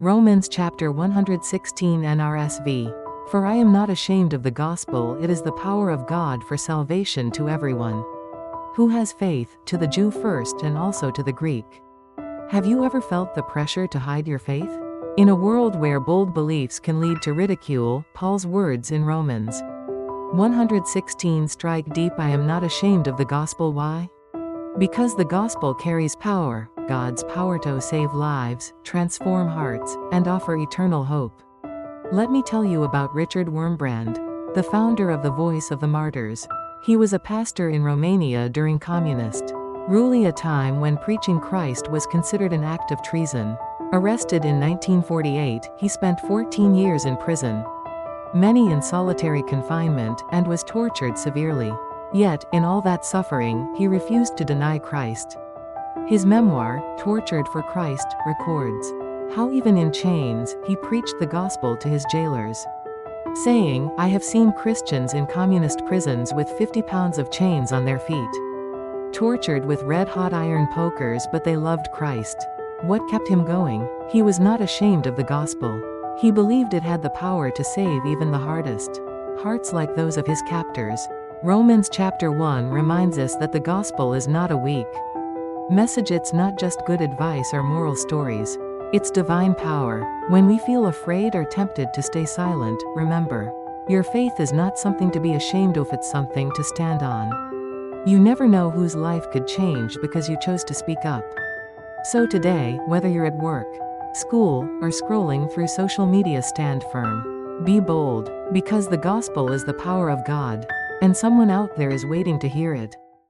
Romans chapter 116 NRSV. For I am not ashamed of the gospel, it is the power of God for salvation to everyone who has faith, to the Jew first and also to the Greek. Have you ever felt the pressure to hide your faith? In a world where bold beliefs can lead to ridicule, Paul's words in Romans 116 strike deep. I am not ashamed of the gospel. Why? Because the gospel carries power, God's power to save lives, transform hearts, and offer eternal hope. Let me tell you about Richard Wurmbrand, the founder of the Voice of the Martyrs. He was a pastor in Romania during communist rule, a time when preaching Christ was considered an act of treason. Arrested in 1948, he spent 14 years in prison, many in solitary confinement, and was tortured severely. Yet, in all that suffering, he refused to deny Christ. His memoir, Tortured for Christ, records how even in chains, he preached the gospel to his jailers, saying, "I have seen Christians in communist prisons with 50 pounds of chains on their feet, tortured with red-hot iron pokers, but they loved Christ." What kept him going? He was not ashamed of the gospel. He believed it had the power to save even the hardest hearts, like those of his captors. Romans chapter 1 reminds us that the gospel is not a weak message. It's not just good advice or moral stories. It's divine power. When we feel afraid or tempted to stay silent, remember, your faith is not something to be ashamed of, it's something to stand on. You never know whose life could change because you chose to speak up. So today, whether you're at work, school, or scrolling through social media, stand firm. Be bold, because the gospel is the power of God, and someone out there is waiting to hear it.